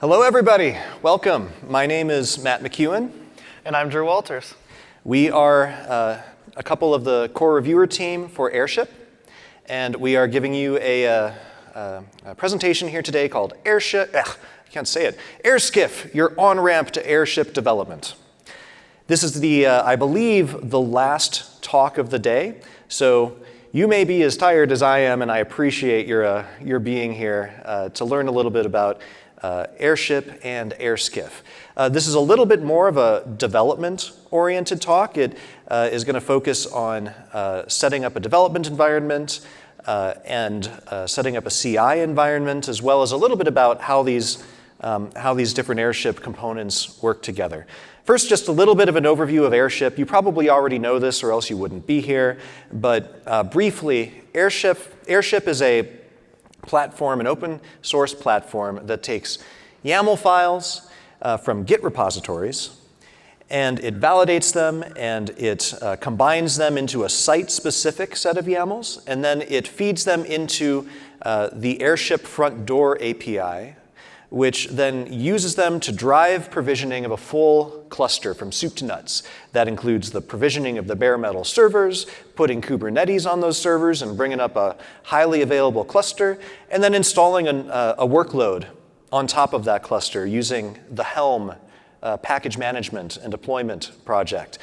Hello, everybody. Welcome. My name is Matt McEwen. And I'm Drew Walters. We are a couple of the core reviewer team for Airship, and we are giving you a presentation here today called Airship. I can't say it. Airskiff, your on-ramp to Airship development. This is the, I believe, the last talk of the day. So you may be as tired as I am, and I appreciate your being here to learn a little bit about Airship and Airskiff. This is a little bit more of a development-oriented talk. It is going to focus on setting up a development environment and setting up a CI environment, as well as a little bit about how these different Airship components work together. First, just a little bit of an overview of Airship. You probably already know this, or else you wouldn't be here. But briefly, Airship is a platform, an open source platform that takes YAML files from Git repositories, and it validates them, and it combines them into a site-specific set of YAMLs, and then it feeds them into the Airship front door API, which then uses them to drive provisioning of a full cluster from soup to nuts. That includes the provisioning of the bare metal servers, putting Kubernetes on those servers and bringing up a highly available cluster, and then installing a workload on top of that cluster using the Helm package management and deployment project.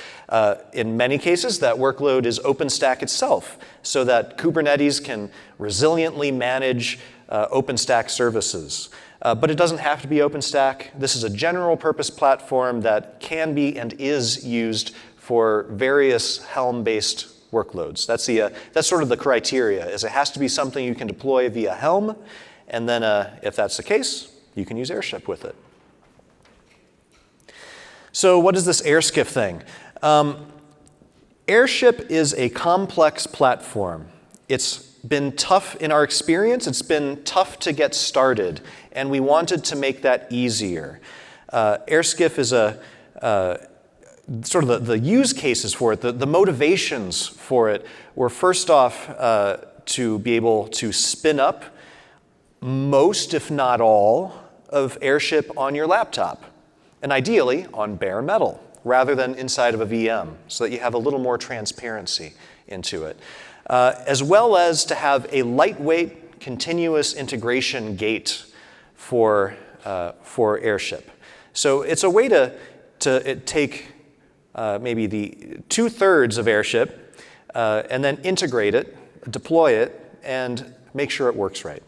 In many cases, that workload is OpenStack itself, so that Kubernetes can resiliently manage OpenStack services. But it doesn't have to be OpenStack. This is a general purpose platform that can be and is used for various Helm-based workloads. That's sort of the criteria, is it has to be something you can deploy via Helm, and then if that's the case, you can use Airship with it. So what is this Airskiff thing? Airship is a complex platform. It's been tough in our experience. It's been tough to get started, and we wanted to make that easier. Airskiff is sort of the use cases for it, the motivations for it were first off to be able to spin up most, if not all, of Airship on your laptop, and ideally on bare metal rather than inside of a VM, so that you have a little more transparency into it. As well as to have a lightweight, continuous integration gate for Airship. So it's a way to take maybe the 2/3 of Airship and then integrate it, deploy it, and make sure it works right.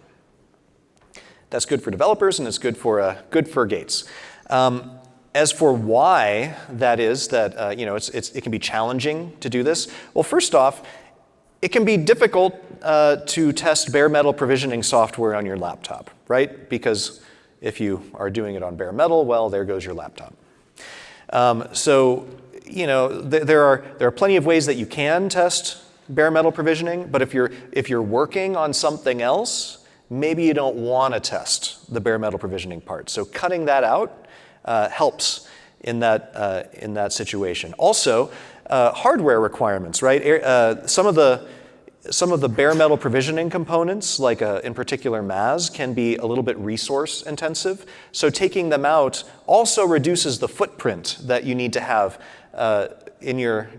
That's good for developers, and it's good for gates. As for why that is, that it can be challenging to do this. Well, first off, it can be difficult to test bare metal provisioning software on your laptop, right? Because if you are doing it on bare metal, well, there goes your laptop. There are plenty of ways that you can test bare metal provisioning, but if you're working on something else, maybe you don't want to test the bare metal provisioning part. So cutting that out helps in that situation. Also, hardware requirements, right? Some of the bare metal provisioning components, like in particular MAS, can be a little bit resource intensive. So taking them out also reduces the footprint that you need to have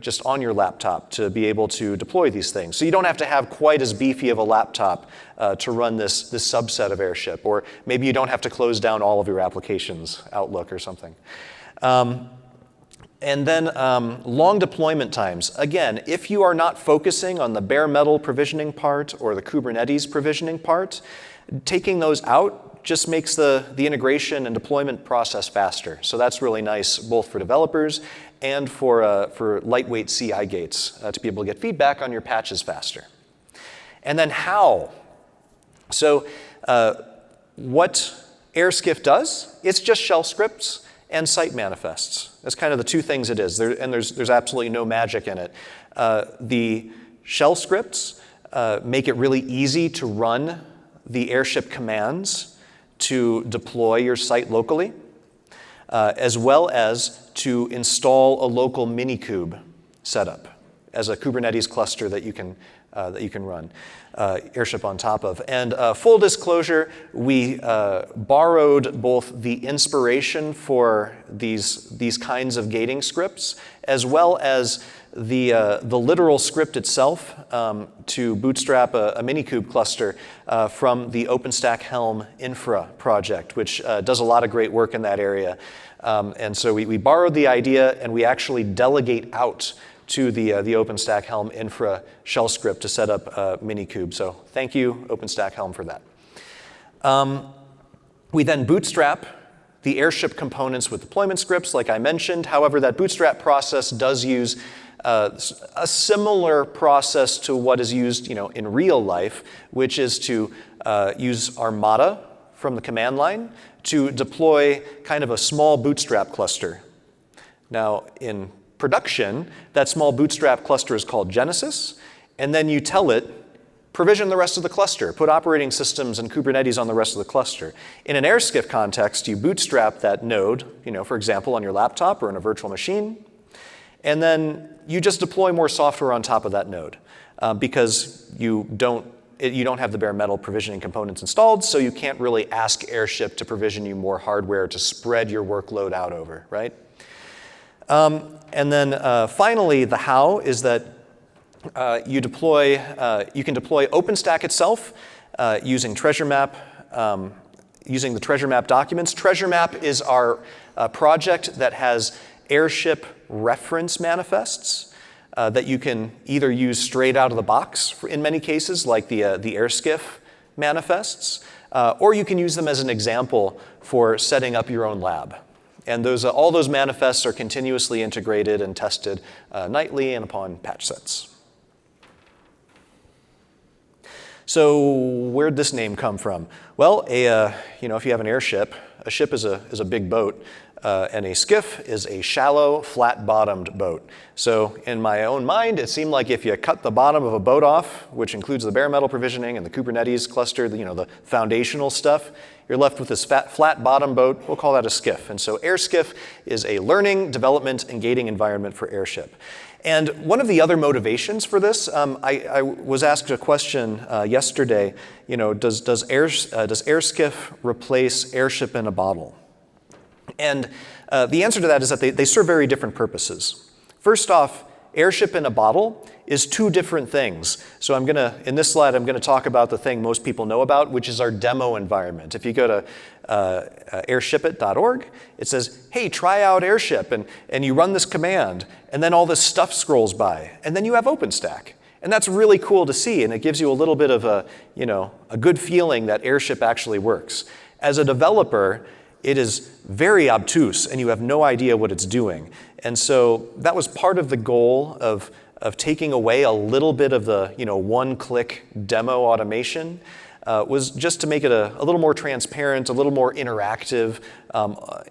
just on your laptop to be able to deploy these things. So you don't have to have quite as beefy of a laptop to run this subset of Airship, or maybe you don't have to close down all of your applications, Outlook or something. And then long deployment times. Again, if you are not focusing on the bare metal provisioning part or the Kubernetes provisioning part, taking those out just makes the integration and deployment process faster. So that's really nice, both for developers and for lightweight CI gates to be able to get feedback on your patches faster. And then how? So what Airskiff does, it's just shell scripts and site manifests. That's kind of the two things it is, and there's absolutely no magic in it. The shell scripts make it really easy to run the Airship commands to deploy your site locally, as well as to install a local minikube setup as a Kubernetes cluster that you can that you can run Airship on top of. And full disclosure, we borrowed both the inspiration for these kinds of gating scripts, as well as the literal script itself to bootstrap a Minikube cluster from the Openstack-Helm infra project, which does a lot of great work in that area. And so we borrowed the idea, and we actually delegate out to the Openstack-Helm infra shell script to set up Minikube. So thank you, Openstack-Helm, for that. We then bootstrap the Airship components with deployment scripts, like I mentioned. However, that bootstrap process does use a similar process to what is used, in real life, which is to use Armada from the command line to deploy kind of a small bootstrap cluster. Now, in production, that small bootstrap cluster is called Genesis, and then you tell it, provision the rest of the cluster, put operating systems and Kubernetes on the rest of the cluster. In an Airskiff context, you bootstrap that node, for example, on your laptop or in a virtual machine, and then you just deploy more software on top of that node because you don't have the bare metal provisioning components installed, so you can't really ask Airship to provision you more hardware to spread your workload out over, right? And then finally, the how is that you can deploy OpenStack itself using treasure map, using the treasure map documents. Treasure map is our project that has Airship reference manifests that you can either use straight out of the box in many cases, like the Airskiff manifests, or you can use them as an example for setting up your own lab. And all those manifests are continuously integrated and tested nightly and upon patch sets. So where'd this name come from? Well, if you have an airship, a ship is a big boat, and a skiff is a shallow, flat-bottomed boat. So in my own mind, it seemed like if you cut the bottom of a boat off, which includes the bare metal provisioning and the Kubernetes cluster, the foundational stuff, you're left with this flat bottom boat. We'll call that a skiff. And so Airskiff is a learning, development, and gating environment for Airship. And one of the other motivations for this, I was asked a question yesterday, does Airskiff replace Airship in a bottle? And the answer to that is that they serve very different purposes. First off, Airship in a bottle is two different things. So in this slide, I'm going to talk about the thing most people know about, which is our demo environment. If you go to airshipit.org, it says, hey, try out Airship, and you run this command, and then all this stuff scrolls by, and then you have OpenStack. And that's really cool to see, and it gives you a little bit of a good feeling that Airship actually works. As a developer, it is very obtuse, and you have no idea what it's doing. And so that was part of the goal of taking away a little bit of the one-click demo automation, was just to make it a little more transparent, a little more interactive,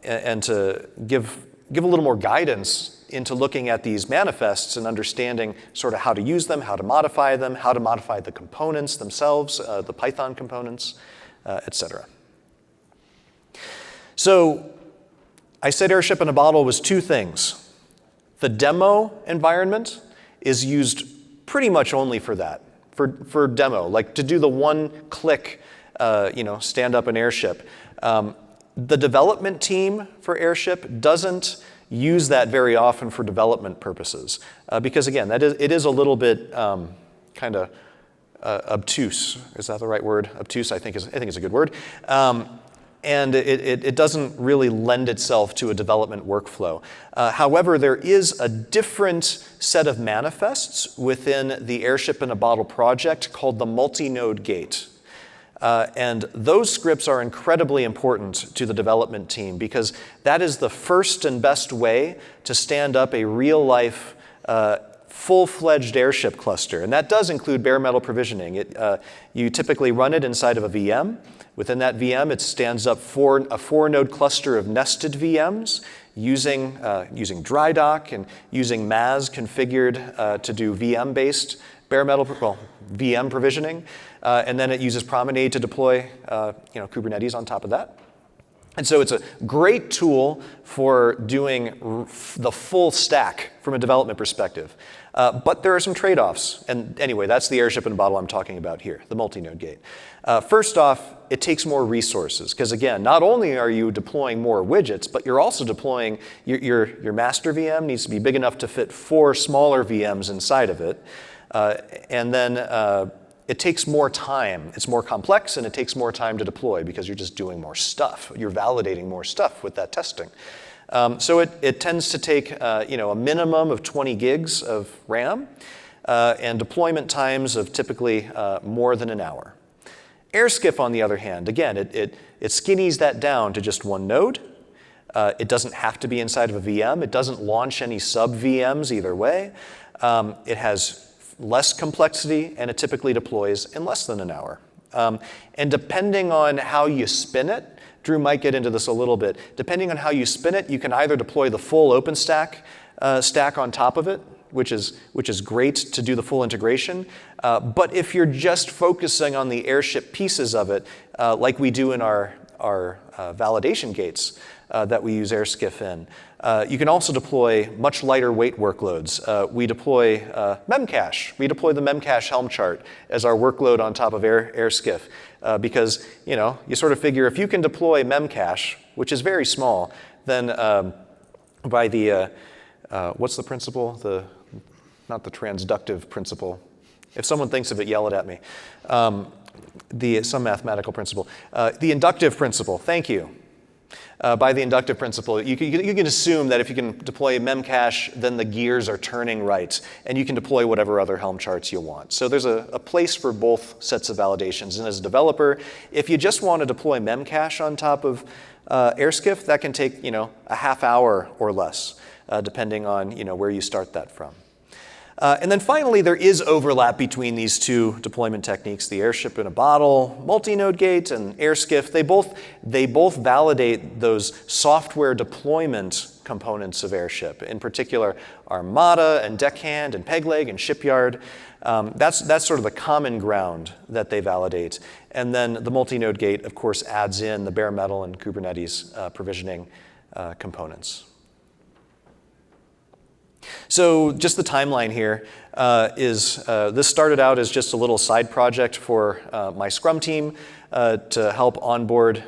and to give a little more guidance into looking at these manifests and understanding sort of how to use them, how to modify them, how to modify the components themselves, the Python components, et cetera. So I said Airship in a bottle was two things. The demo environment is used pretty much only for that, for demo, like to do the one-click, stand up an Airship. The development team for Airship doesn't use that very often for development purposes, because again, it is a little bit kind of obtuse. Is that the right word? Obtuse, I think is a good word. And it doesn't really lend itself to a development workflow. However, there is a different set of manifests within the Airship in a Bottle project called the multi-node gate. And those scripts are incredibly important to the development team because that is the first and best way to stand up a real-life full-fledged Airship cluster. And that does include bare metal provisioning. You typically run it inside of a VM. Within that VM, it stands up a four-node cluster of nested VMs using drydock and using MAS configured to do VM-based bare metal, VM provisioning. And then it uses Promenade to deploy Kubernetes on top of that. And so it's a great tool for doing the full stack from a development perspective. But there are some trade-offs. And anyway, that's the airship in a bottle I'm talking about here, the multi-node gate. First off, it takes more resources. Because again, not only are you deploying more widgets, but you're also deploying your master VM needs to be big enough to fit 4 smaller VMs inside of it. And then it takes more time. It's more complex, and it takes more time to deploy because you're just doing more stuff. You're validating more stuff with that testing. So it tends to take a minimum of 20 gigs of RAM and deployment times of typically more than an hour. Airskiff, on the other hand, again, it skinnies that down to just one node. It doesn't have to be inside of a VM. It doesn't launch any sub-VMs either way. It has less complexity, and it typically deploys in less than an hour. And depending on how you spin it, Drew might get into this a little bit, depending on how you spin it, you can either deploy the full OpenStack stack on top of it, which is great to do the full integration. But if you're just focusing on the Airship pieces of it, like we do in our validation gates that we use Airskiff in, you can also deploy much lighter weight workloads. We deploy Memcache. We deploy the Memcache-Helm chart as our workload on top of Airskiff because you sort of figure if you can deploy Memcache, which is very small, then by the what's the principle? Not the transductive principle. If someone thinks of it, yell it at me. Some mathematical principle. The inductive principle. Thank you. By the inductive principle, you can assume that if you can deploy Memcache, then the gears are turning right, and you can deploy whatever other Helm charts you want. So there's a place for both sets of validations. And as a developer, if you just want to deploy Memcache on top of Airskiff, that can take a half hour or less, depending on where you start that from. And then finally, there is overlap between these two deployment techniques, the Airship in a bottle, multi-node gate, and Airskiff. They both validate those software deployment components of Airship, in particular Armada and Deckhand and Pegleg and Shipyard. That's sort of the common ground that they validate. And then the multi-node gate, of course, adds in the bare metal and Kubernetes provisioning components. So just the timeline here is this started out as just a little side project for my Scrum team to help onboard,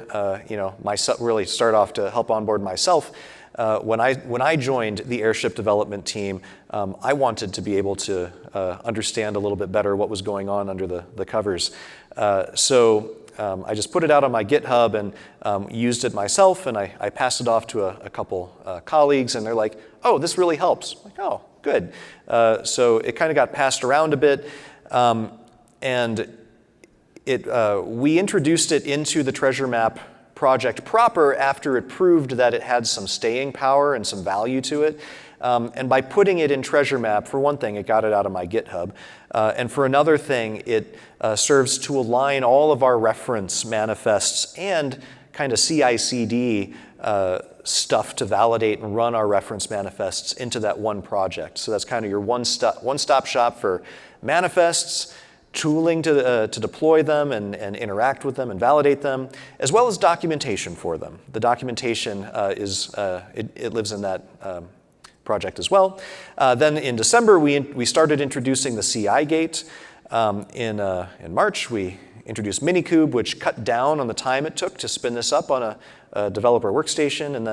really start off to help onboard myself. When I joined the Airship development team, I wanted to be able to understand a little bit better what was going on under the covers. So I just put it out on my GitHub and used it myself, and I passed it off to a couple colleagues, and they're like, oh, this really helps. I'm like, oh, good. So it kind of got passed around a bit, and we introduced it into the treasure map project proper after it proved that it had some staying power and some value to it. And by putting it in treasure map, for one thing, it got it out of my GitHub. And for another thing, it serves to align all of our reference manifests and kind of CI/CD stuff to validate and run our reference manifests into that one project. So that's kind of your one-stop shop for manifests, tooling to deploy them and interact with them and validate them, as well as documentation for them. The documentation it lives in that project as well. Then in December, we started introducing the CI gate. In March, we introduced Minikube, which cut down on the time it took to spin this up on a developer workstation. And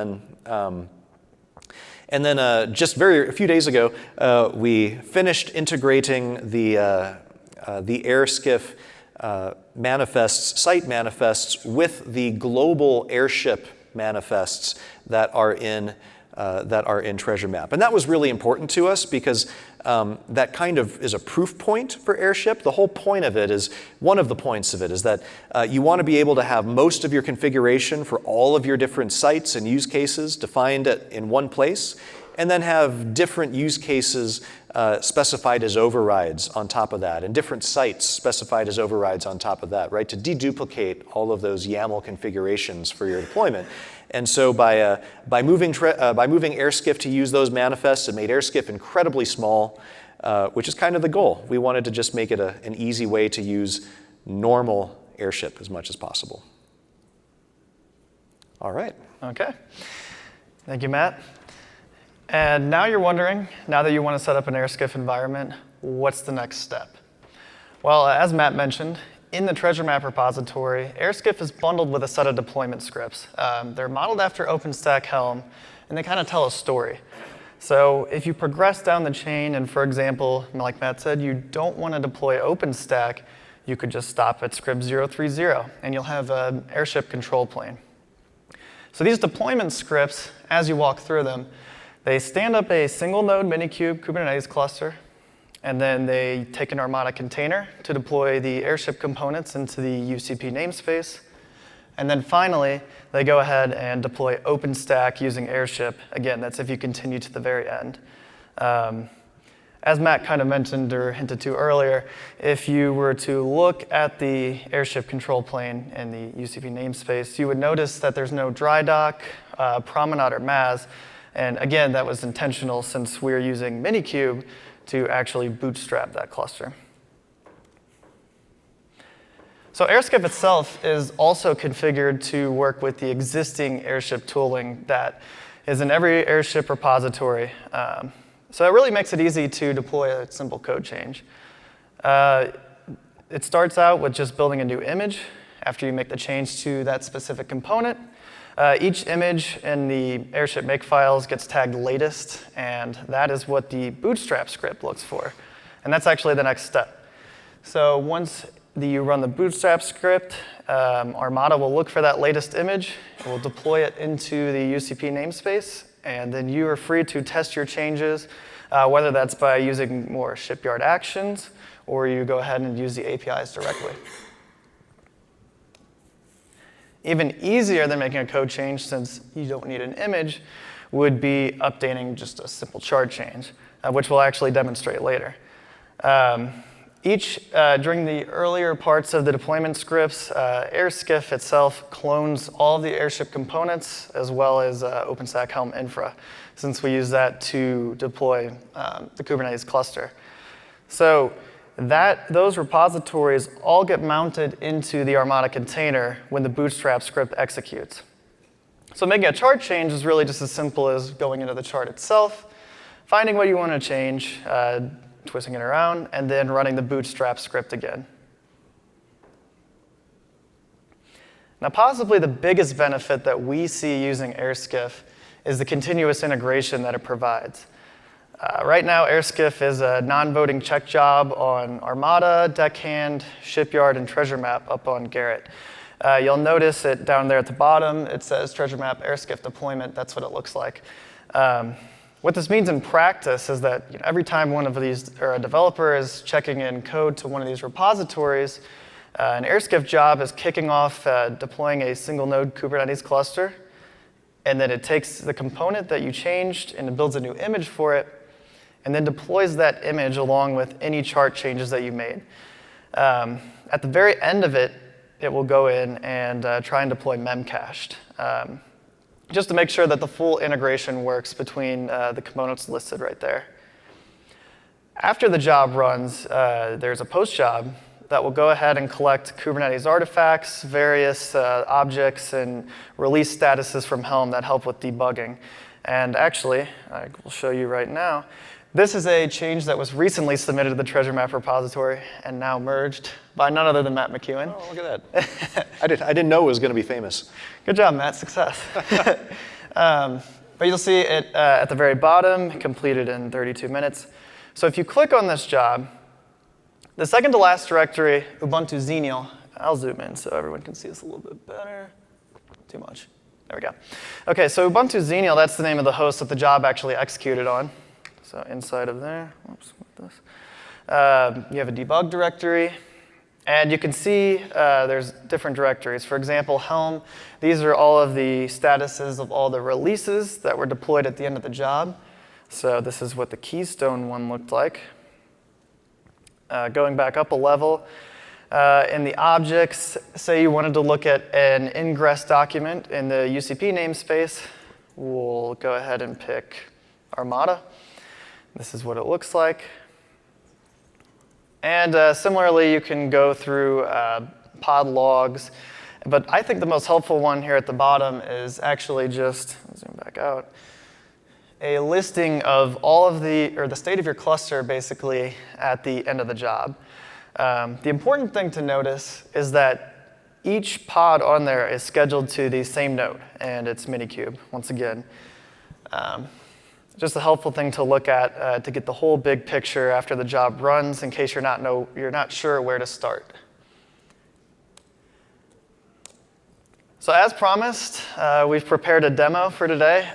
then just a few days ago, we finished integrating the Airskiff manifests, site manifests, with the global Airship manifests that are in treasure map. And that was really important to us because that kind of is a proof point for Airship. The whole point of it is, one of the points of it is that you want to be able to have most of your configuration for all of your different sites and use cases defined in one place, and then have different use cases specified as overrides on top of that, and different sites specified as overrides on top of that, right? To deduplicate all of those YAML configurations for your deployment. And so by moving Airskiff to use those manifests, it made Airskiff incredibly small, which is kind of the goal. We wanted to just make it an easy way to use normal Airship as much as possible. All right. Okay. Thank you, Matt. And now you're wondering, now that you want to set up an Airskiff environment, what's the next step? Well, as Matt mentioned, in the treasure map repository, Airskiff is bundled with a set of deployment scripts. They're modeled after Openstack-Helm, and they kind of tell a story. So if you progress down the chain, and for example, like Matt said, you don't want to deploy OpenStack, you could just stop at script 030, and you'll have an Airship control plane. So these deployment scripts, as you walk through them, they stand up a single node Minikube Kubernetes cluster, and then they take an Armada container to deploy the Airship components into the UCP namespace. And then finally, they go ahead and deploy OpenStack using Airship. Again, that's if you continue to the very end. As Matt kind of mentioned or hinted to earlier, if you were to look at the Airship control plane in the UCP namespace, you would notice that there's no dry dock, promenade, or MAS. And again, that was intentional since we're using Minikube to actually bootstrap that cluster. So Airskiff itself is also configured to work with the existing Airship tooling that is in every Airship repository. So it really makes it easy to deploy a simple code change. It starts out with just building a new image after you make the change to that specific component. Each image in the Airship makefiles gets tagged latest, and that is what the bootstrap script looks for. And that's actually the next step. So once you run the bootstrap script, Armada will look for that latest image, it will deploy it into the UCP namespace, and then you are free to test your changes, whether that's by using more shipyard actions, or you go ahead and use the APIs directly. Even easier than making a code change, since you don't need an image, would be updating just a simple chart change, which we'll actually demonstrate later. During the earlier parts of the deployment scripts, Airskiff itself clones all of the Airship components as well as OpenStack-Helm infra, since we use that to deploy the Kubernetes cluster. So those repositories all get mounted into the Armada container when the bootstrap script executes. So making a chart change is really just as simple as going into the chart itself, finding what you want to change, twisting it around, and then running the bootstrap script again. Now, possibly the biggest benefit that we see using Airskiff is the continuous integration that it provides. Right now, Airskiff is a non-voting check job on Armada, Deckhand, Shipyard, and Treasure Map up on Garrett. You'll notice it down there at the bottom. It says Treasure Map Airskiff deployment. That's what it looks like. What this means in practice is that every time one of these, or a developer is checking in code to one of these repositories, an Airskiff job is kicking off deploying a single node Kubernetes cluster, and then it takes the component that you changed and it builds a new image for it, and then deploys that image along with any chart changes that you made. At the very end of it, it will go in and try and deploy memcached, just to make sure that the full integration works between the components listed right there. After the job runs, there's a post job that will go ahead and collect Kubernetes artifacts, various objects, and release statuses from Helm that help with debugging. And actually, I will show you right now, this is a change that was recently submitted to the Treasure Map repository and now merged by none other than Matt McEwen. Oh, look at that. I didn't know it was going to be famous. Good job, Matt. Success. But you'll see it at the very bottom, completed in 32 minutes. So if you click on this job, the second to last directory, Ubuntu Xenial, I'll zoom in so everyone can see this a little bit better. Too much. There we go. OK, so Ubuntu Xenial, that's the name of the host that the job actually executed on. So inside of there, whoops, with this, you have a debug directory. And you can see there's different directories. For example, Helm, these are all of the statuses of all the releases that were deployed at the end of the job. So this is what the Keystone one looked like. Going back up a level, in the objects, say you wanted to look at an ingress document in the UCP namespace, we'll go ahead and pick Armada. This is what it looks like. And similarly, you can go through pod logs But I think the most helpful one here at the bottom is actually just, zoom back out, a listing of all of the state of your cluster basically at the end of the job. The important thing to notice is that each pod on there is scheduled to the same node, and it's Minikube, once again. Just a helpful thing to look at to get the whole big picture after the job runs in case you're not sure where to start. So as promised, we've prepared a demo for today.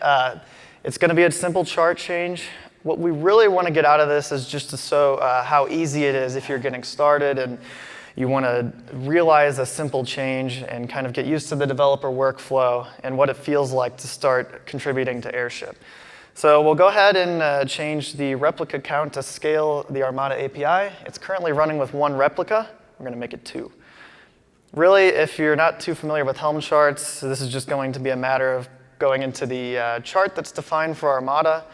It's going to be a simple chart change. What we really want to get out of this is just to show how easy it is if you're getting started and you want to realize a simple change and kind of get used to the developer workflow and what it feels like to start contributing to Airship. So we'll go ahead and change the replica count to scale the Armada API. It's currently running with 1 replica. We're going to make it 2. Really, if you're not too familiar with Helm charts, this is just going to be a matter of going into the chart that's defined for Armada.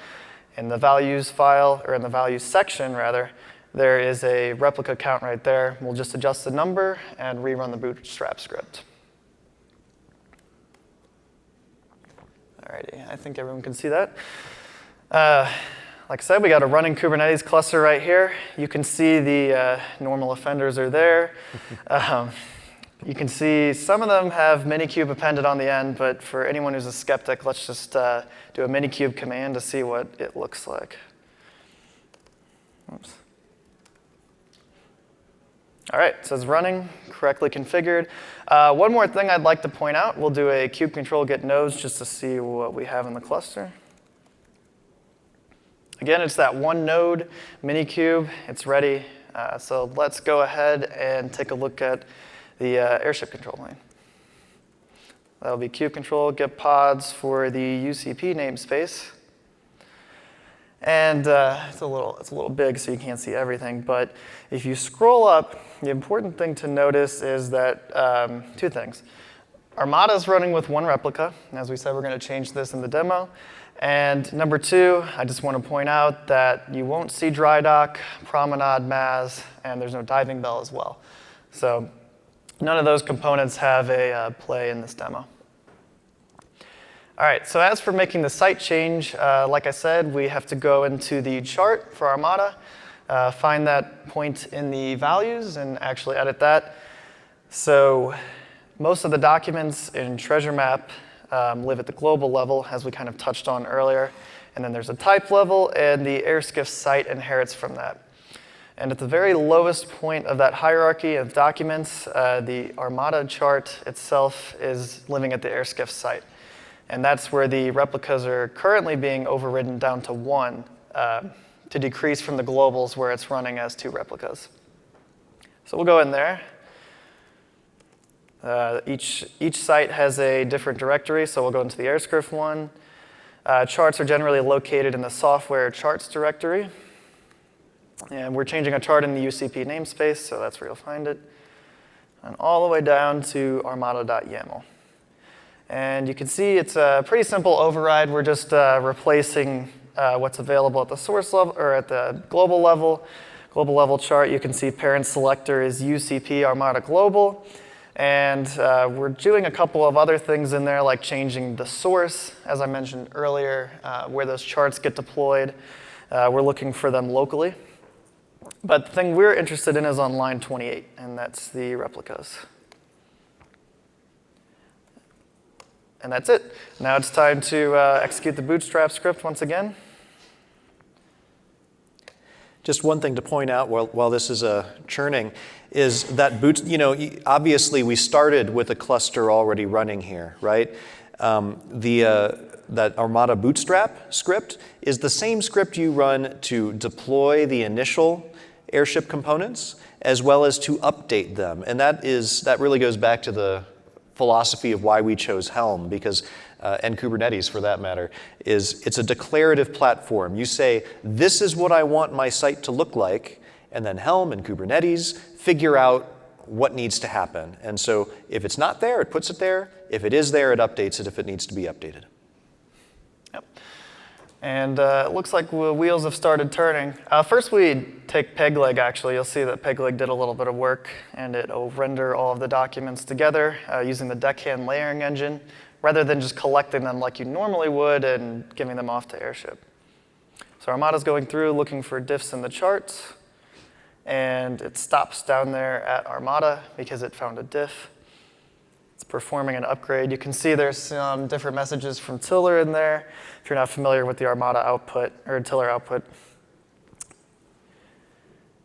In the values file, or in the values section, rather, there is a replica count right there. We'll just adjust the number and rerun the bootstrap script. Alrighty, I think everyone can see that. Like I said, we got a running Kubernetes cluster right here. You can see the normal offenders are there. You can see some of them have Minikube appended on the end, but for anyone who's a skeptic, let's just do a Minikube command to see what it looks like. Oops. All right, so it's running, correctly configured. One more thing I'd like to point out, we'll do a kube control get nodes just to see what we have in the cluster. Again, it's that 1 node Minikube. It's ready. So let's go ahead and take a look at the Airship control plane. That'll be kube control get pods for the UCP namespace. And it's a little big, so you can't see everything. But if you scroll up, the important thing to notice is that 2 things. Armada is running with 1 replica. As we said, we're going to change this in the demo. And number 2, I just want to point out that you won't see dry dock, promenade, MAZ, and there's no diving bell as well. So none of those components have a play in this demo. All right, so as for making the site change, like I said, we have to go into the chart for Armada, find that point in the values, and actually edit that. So most of the documents in Treasure Map live at the global level, as we kind of touched on earlier. And then there's a type level, and the Airskiff site inherits from that. And at the very lowest point of that hierarchy of documents, the Armada chart itself is living at the Airskiff site. And that's where the replicas are currently being overridden down to 1 to decrease from the globals where it's running as 2 replicas. So we'll go in there. Each site has a different directory, so we'll go into the Airskiff one. Charts are generally located in the software charts directory. And we're changing a chart in the UCP namespace, so that's where you'll find it. And all the way down to armada.yaml. And you can see it's a pretty simple override. We're just replacing what's available at the source level, or at the global level. Global level chart, you can see parent selector is UCP Armada Global. And we're doing a couple of other things in there, like changing the source, as I mentioned earlier, where those charts get deployed. We're looking for them locally. But the thing we're interested in is on line 28, and that's the replicas. And that's it. Now it's time to execute the bootstrap script once again. Just one thing to point out while this is churning is that obviously we started with a cluster already running here, right? That Armada bootstrap script is the same script you run to deploy the initial Airship components as well as to update them. And that really goes back to the philosophy of why we chose Helm, because and Kubernetes for that matter, it's a declarative platform. You say, this is what I want my site to look like, and then Helm and Kubernetes figure out what needs to happen. And so if it's not there, it puts it there. If it is there, it updates it if it needs to be updated. Yep. And it looks like the wheels have started turning. First we take Pegleg, actually. You'll see that Pegleg did a little bit of work, and it'll render all of the documents together using the deckhand layering engine, rather than just collecting them like you normally would and giving them off to Airship. So Armada's going through looking for diffs in the charts, and it stops down there at Armada because it found a diff. It's performing an upgrade. You can see there's some different messages from Tiller in there, if you're not familiar with the Armada output, or Tiller output.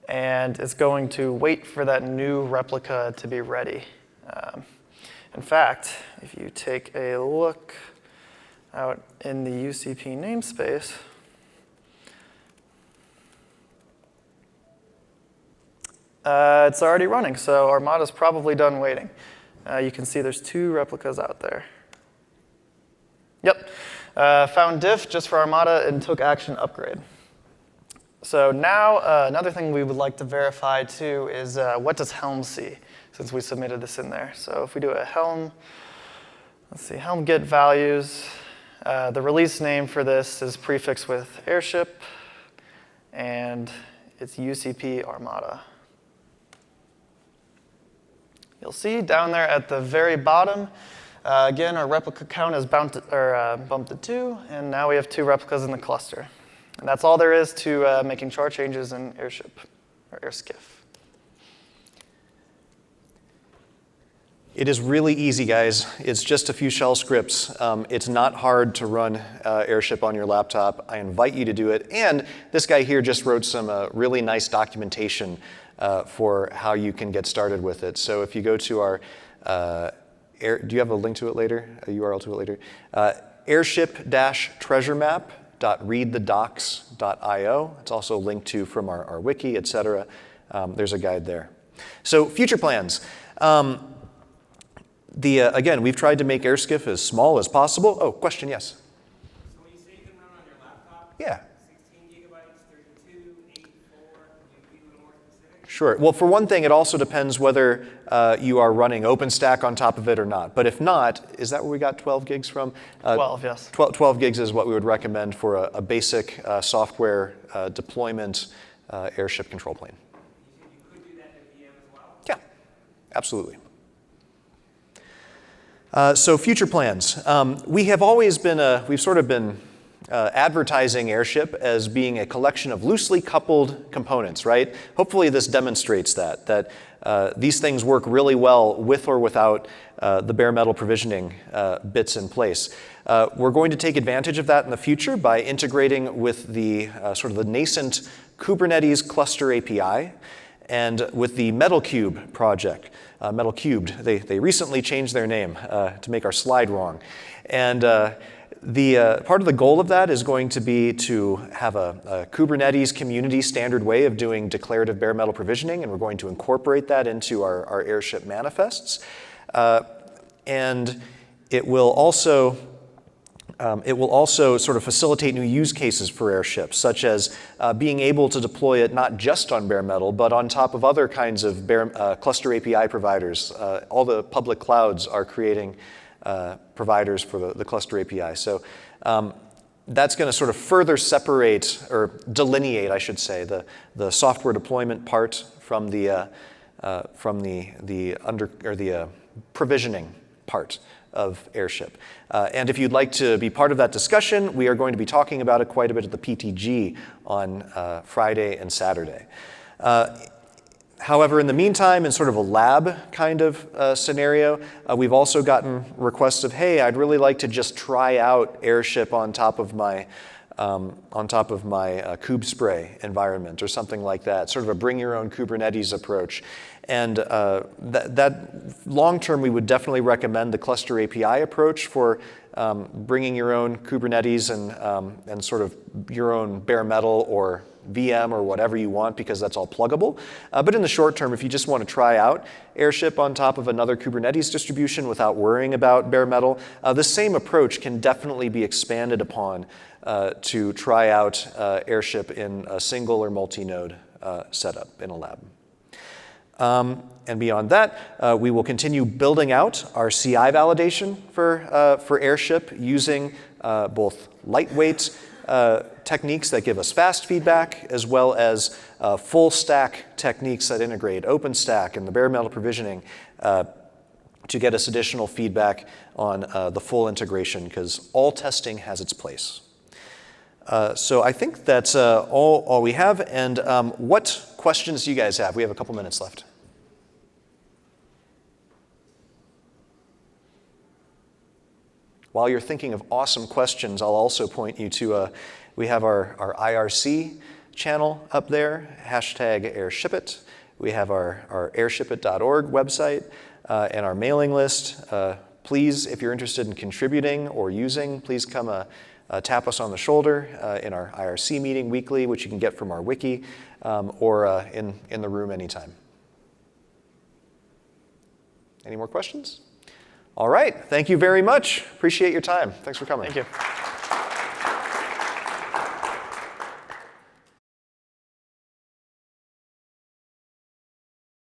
And it's going to wait for that new replica to be ready. In fact, if you take a look out in the UCP namespace, it's already running, so Armada's probably done waiting. You can see there's 2 replicas out there. Yep, found diff just for Armada and took action upgrade. So now another thing we would like to verify too is what does Helm see, since we submitted this in there. So if we do a Helm, let's see, Helm get values. The release name for this is prefixed with Airship, and it's UCP Armada. You'll see down there at the very bottom, again, our replica count is bumped to 2, and now we have 2 replicas in the cluster. And that's all there is to making chart changes in Airship, or Airskiff. It is really easy, guys. It's just a few shell scripts. It's not hard to run Airship on your laptop. I invite you to do it. And this guy here just wrote some really nice documentation for how you can get started with it. So if you go to our, do you have a link to it later, a URL to it later? Airship-treasuremap.readthedocs.io. It's also linked to from our wiki, etc. There's a guide there. So future plans. Again, we've tried to make Airskiff as small as possible. Oh, question, yes? So when you say you can run on your laptop, yeah. 16 gigabytes, 32, 8, 4, can you be a little more specific? Sure. Well, for one thing, it also depends whether you are running OpenStack on top of it or not. But if not, is that where we got 12 gigs from? 12, yes. 12 gigs is what we would recommend for a basic software deployment Airship control plane. You could do that in VM as well? Yeah, absolutely. So future plans. We have always been, we've sort of been advertising Airship as being a collection of loosely coupled components, right? Hopefully this demonstrates that these things work really well with or without the bare metal provisioning bits in place. We're going to take advantage of that in the future by integrating with the sort of the nascent Kubernetes cluster API and with the MetalCube project. MetalCubed, they recently changed their name to make our slide wrong. And the part of the goal of that is going to be to have a Kubernetes community standard way of doing declarative bare metal provisioning, and we're going to incorporate that into our Airship manifests. And it will also sort of facilitate new use cases for Airship, such as being able to deploy it not just on bare metal, but on top of other kinds of cluster API providers. All the public clouds are creating providers for the cluster API. So that's going to sort of further separate, or delineate, I should say, the software deployment part from the provisioning part of Airship. And if you'd like to be part of that discussion, we are going to be talking about it quite a bit at the PTG on Friday and Saturday. However, in the meantime, in sort of a lab kind of scenario, we've also gotten requests of, hey, I'd really like to just try out Airship on top of my KubeSpray environment or something like that, sort of a bring your own Kubernetes approach. And that long term, we would definitely recommend the cluster API approach for bringing your own Kubernetes and sort of your own bare metal or VM or whatever you want, because that's all pluggable. But in the short term, if you just want to try out Airship on top of another Kubernetes distribution without worrying about bare metal, the same approach can definitely be expanded upon to try out Airship in a single or multi-node setup in a lab. And beyond that, we will continue building out our CI validation for Airship using both lightweight techniques that give us fast feedback, as well as full stack techniques that integrate OpenStack and the bare metal provisioning to get us additional feedback on the full integration, because all testing has its place. So I think that's all we have. And what questions do you guys have? We have a couple minutes left. While you're thinking of awesome questions, I'll also point you to, we have our IRC channel up there, #AirshipIt. We have our airshipit.org website and our mailing list. Please, if you're interested in contributing or using, please come tap us on the shoulder in our IRC meeting weekly, which you can get from our wiki, or in the room anytime. Any more questions? All right, thank you very much. Appreciate your time. Thanks for coming. Thank you.